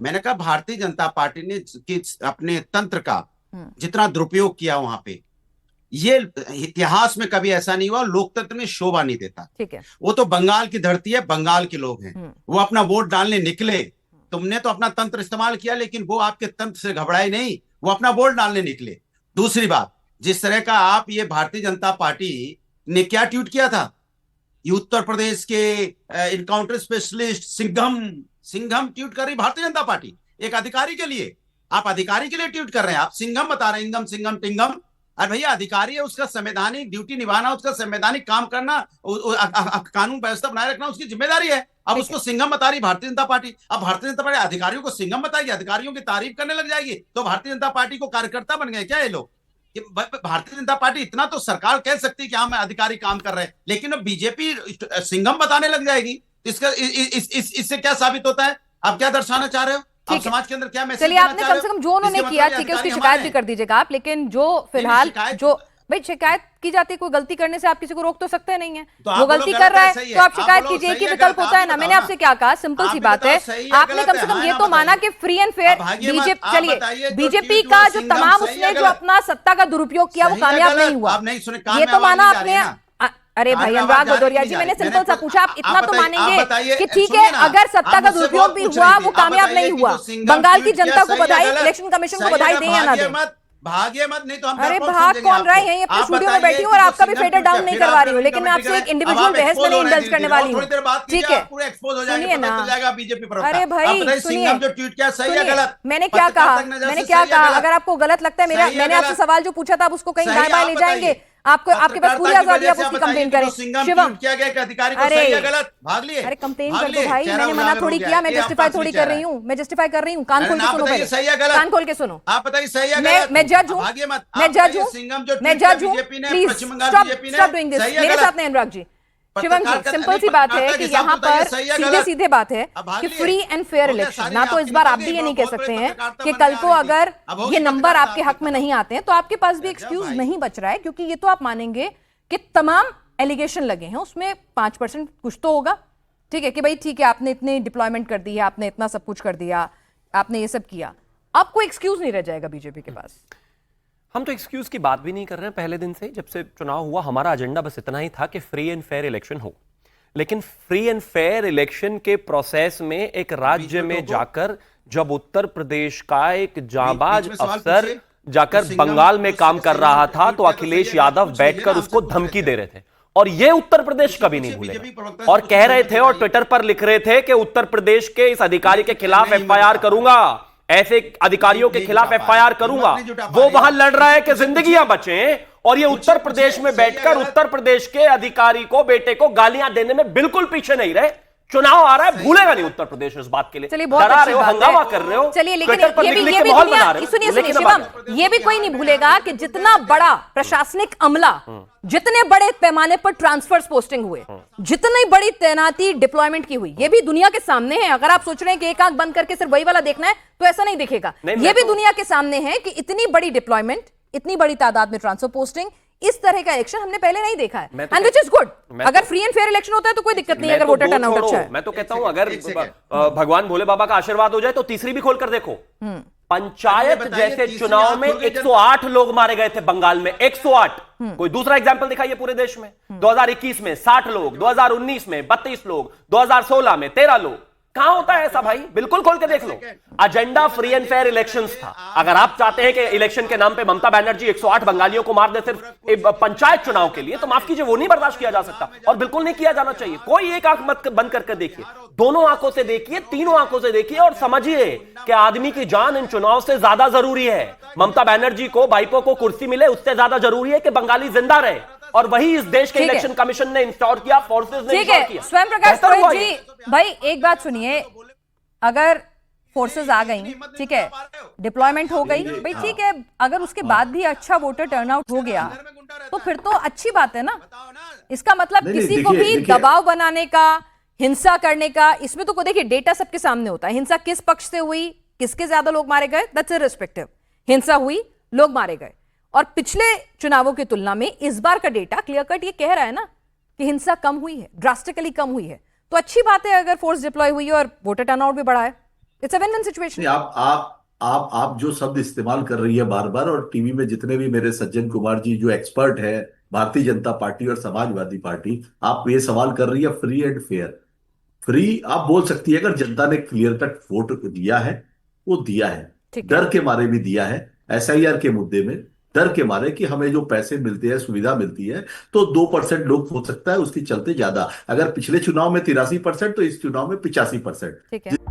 मैंने कहा भारतीय जनता पार्टी ने अपने तंत्र का जितना दुरुपयोग किया वहां पे, ये इतिहास में कभी ऐसा नहीं हुआ। लोकतंत्र में शोभा नहीं देता। ठीक है, वो तो बंगाल की धरती है, बंगाल के लोग हैं, वो अपना वोट डालने निकले। तुमने तो अपना तंत्र इस्तेमाल किया, लेकिन वो आपके तंत्र से घबराए नहीं, वो अपना वोट डालने निकले। दूसरी बात, जिस तरह का आप ये भारतीय जनता पार्टी ने क्या ट्वीट किया था, ये उत्तर प्रदेश के इनकाउंटर स्पेशलिस्ट सिंघम ट्वीट कर रही भारतीय जनता पार्टी एक अधिकारी के लिए। आप अधिकारी के लिए ट्वीट कर रहे हैं, आप सिंघम बता रहे हैं, इंगम सिंघम टिंगम। अरे भैया, अधिकारी है, उसका संवैधानिक ड्यूटी निभाना, उसका संवैधानिक काम करना, कानून व्यवस्था बनाए रखना उसकी जिम्मेदारी है। अब उसको सिंघम बता रही भारतीय जनता पार्टी। अब भारतीय जनता पार्टी अधिकारियों को सिंघम बताएगी, अधिकारियों की तारीफ करने लग जाएगी, तो भारतीय जनता पार्टी को कार्यकर्ता बन गए क्या ये लोग? भारतीय जनता पार्टी इतना तो सरकार कह सकती है कि हाँ मैं अधिकारी काम कर रहे हैं, लेकिन अब बीजेपी सिंघम बताने लग जाएगी। इसका इससे क्या साबित होता है? आप क्या दर्शाना चाह रहे हो? आप समाज के अंदर क्या मैसेज? चलिए, आपने कम से कम जो उन्होंने किया, ठीक है, उसकी शिकायत भी कर दीजिएगा आप। लेकिन जो फिलहाल जो भाई शिकायत की जाती है, कोई गलती करने से आप किसी को रोक तो सकते नहीं है। वो गलती कर रहा है तो आप शिकायत कीजिए, कि विकल्प होता है ना। मैंने आपसे क्या कहा, सिंपल सी बात है, आपने कम से कम ये तो माना कि फ्री एंड फेयर बीजेपी, चलिए बीजेपी का जो तमाम उसने जो अपना सत्ता का दुरुपयोग किया वो कामयाब नहीं हुआ, ये तो माना आपने। अरे भाई अनुराग भदौरिया जी, मैंने सिंपल सा पूछा, आप इतना तो मानेंगे कि ठीक है अगर सत्ता का दुरुपयोग भी हुआ, वो कामयाब नहीं हुआ, बंगाल की जनता को बधाई, इलेक्शन कमीशन को बधाई दें या ना दें? भागे मत, नहीं तो हम अरे भाग कौन रहा है? अपने स्टूडियो में बैठी हूँ और आपका भी फेडर डाउन नहीं करवा रही हूँ, लेकिन मैं आपसे एक इंडिविजुअल बहस में नहीं इंडल्ज करने वाली हूँ, ठीक है? सुनिए ना, अरे भाई सुनिए, मैंने क्या कहा? अगर आपको गलत लगता है, मैंने आपसे सवाल जो पूछा था आप उसको कहीं दाएं बाएं ले जाएंगे, आपको आपके पास पूरी आजादी, आप उसकी कंप्लेन करें। शिवम, अरे कंप्लेन कर दो भाई, मैंने मना थोड़ी किया, मैं जस्टिफाई थोड़ी कर रही हूँ, मैं जस्टिफाई कर रही हूँ। कान खोल के सुनो पहले, कान खोल के सुनो। आप बताइए सही है गलत? मैं जज हूँ, प्लीज स्टॉप डूइंग दिस। मेरे साथ नहीं अनुराग जी। शिवम जी, सिंपल सी बात है कि यहाँ पर सीधे सीधे बात है कि फ्री एंड फेयर इलेक्शन, ना तो इस बार आप भी ये नहीं कह सकते हैं कि कल को अगर ये नंबर आपके हक में नहीं आते हैं तो आपके पास भी एक्सक्यूज नहीं बच रहा है, क्योंकि ये तो आप मानेंगे कि तमाम एलिगेशन लगे हैं, उसमें 5% कुछ तो होगा, ठीक है, कि भाई ठीक है आपने इतनी डिप्लॉयमेंट कर दी है, आपने इतना सब कुछ कर दिया, आपने ये सब किया, अब कोई एक्सक्यूज नहीं रह जाएगा बीजेपी के पास। हम तो एक्सक्यूज की बात भी नहीं कर रहे हैं। पहले दिन से जब से चुनाव हुआ हमारा एजेंडा बस इतना ही था कि फ्री एंड फेयर इलेक्शन हो, लेकिन फ्री एंड फेयर इलेक्शन के प्रोसेस में एक राज्य में जाकर जब उत्तर प्रदेश का एक जांबाज अफसर जाकर बंगाल में काम कर रहा था तो अखिलेश यादव बैठकर उसको धमकी दे रहे थे, और ये उत्तर प्रदेश कभी नहीं भूलेगा, और कह रहे थे और ट्विटर पर लिख रहे थे कि उत्तर प्रदेश के इस अधिकारी के खिलाफ एफआईआर करूंगा, ऐसे अधिकारियों के खिलाफ एफआईआर करूंगा। वो वहां लड़ रहा है कि जिंदगियां बचें, और ये उत्तर प्रदेश में बैठकर उत्तर प्रदेश के अधिकारी को, बेटे को गालियां देने में बिल्कुल पीछे नहीं रहे। चुनाव आ रहा है, भूलेगा नहीं उत्तर प्रदेश इस बात के लिए। चलिए, बहुत अच्छी बात है, हंगामा कर रहे हो। चलिए, लेकिन सुनिए शिवम, ये भी कोई नहीं भूलेगा कि जितना बड़ा प्रशासनिक अमला, जितने बड़े पैमाने पर ट्रांसफर्स पोस्टिंग हुए, जितनी बड़ी तैनाती डिप्लॉयमेंट की हुई, ये भी दुनिया के सामने है। अगर आप सोच रहे हैं कि एक आंख बंद करके सिर्फ वही वाला देखना है तो ऐसा नहीं दिखेगा। ये भी दुनिया के सामने है कि इतनी बड़ी डिप्लॉयमेंट, इतनी बड़ी तादाद में ट्रांसफर पोस्टिंग, इस तरह का इलेक्शन हमने पहले नहीं देखा है, एंड व्हिच इज गुड। अगर फ्री एंड फेयर इलेक्शन होता है तो कोई दिक्कत नहीं है, अगर वोटर टर्नआउट अच्छा है। मैं तो कहता हूं अगर भगवान भोले बाबा का आशीर्वाद हो जाए तो तीसरी भी खोल कर देखो। पंचायत जैसे चुनाव में 108 लोग मारे गए थे बंगाल में, 108। कोई दूसरा एग्जाम्पल दिखाइए पूरे देश में। 2021 में 60 लोग, 2019 में 32 लोग, 2016 में 13 लोग। कहां होता है ऐसा भाई? बिल्कुल खोल के देख लो। Agenda free and fair elections था। अगर आप चाहते हैं कि इलेक्शन के नाम पे ममता बनर्जी 108 बंगालियों को मार दे सिर्फ पंचायत चुनाव के लिए, तो माफ कीजिए, वो नहीं बर्दाश्त किया जा सकता, और बिल्कुल नहीं किया जाना चाहिए। कोई एक आंख मत बंद करके देखिए, दोनों आंखों से देखिए, तीनों आंखों से देखिए, और समझिए कि आदमी की जान इन चुनाव से ज्यादा जरूरी है। ममता बनर्जी को, भाईपो को कुर्सी मिले, उससे ज्यादा जरूरी है कि बंगाली जिंदा रहे, और वही इस देश के इलेक्शन कमीशन ने इंस्टॉल किया, फोर्सेस ने इंस्टॉल किया। स्वयं प्रकाश पुरोहित जी, भाई एक बात सुनिए, अगर फोर्सेस आ गई, ठीक है, डिप्लॉयमेंट हो गई, भाई ठीक है, अगर उसके बाद भी अच्छा वोटर टर्नआउट हो गया तो फिर तो अच्छी बात है ना। इसका मतलब किसी को भी दबाव बनाने का, हिंसा करने का, इसमें तो देखिए डेटा सबके सामने होता है। हिंसा किस पक्ष से हुई, किसके ज्यादा लोग मारे गए, दैट्स इररिस्पेक्टिव। हिंसा हुई, लोग मारे गए, और पिछले चुनावों की तुलना में इस बार का डेटा क्लियर कट ये कह रहा है ना कि हिंसा कम हुई है, ड्रास्टिकली कम हुई है। तो अच्छी बात है अगर फोर्स डिप्लॉय हुई है और वोटर टर्नआउट भी बढ़ा है। It's a win win situation. आप जो शब्द इस्तेमाल कर रही है बार बार, और टीवी में जितने भी मेरे सज्जन कुमार जी जो एक्सपर्ट है भारतीय जनता पार्टी और समाजवादी पार्टी, आप ये सवाल कर रही है फ्री एंड फेयर। फ्री आप बोल सकती है, अगर जनता ने क्लियर कट वोट दिया है, वो दिया है, ठीक है। डर के मारे भी दिया है। एसआईआर के मुद्दे में डर के मारे कि हमें जो पैसे मिलते हैं, सुविधा मिलती है, तो 2% लोग हो सकता है उसके चलते ज्यादा। अगर पिछले चुनाव में 83%, तो इस चुनाव में 85%। ठीक है।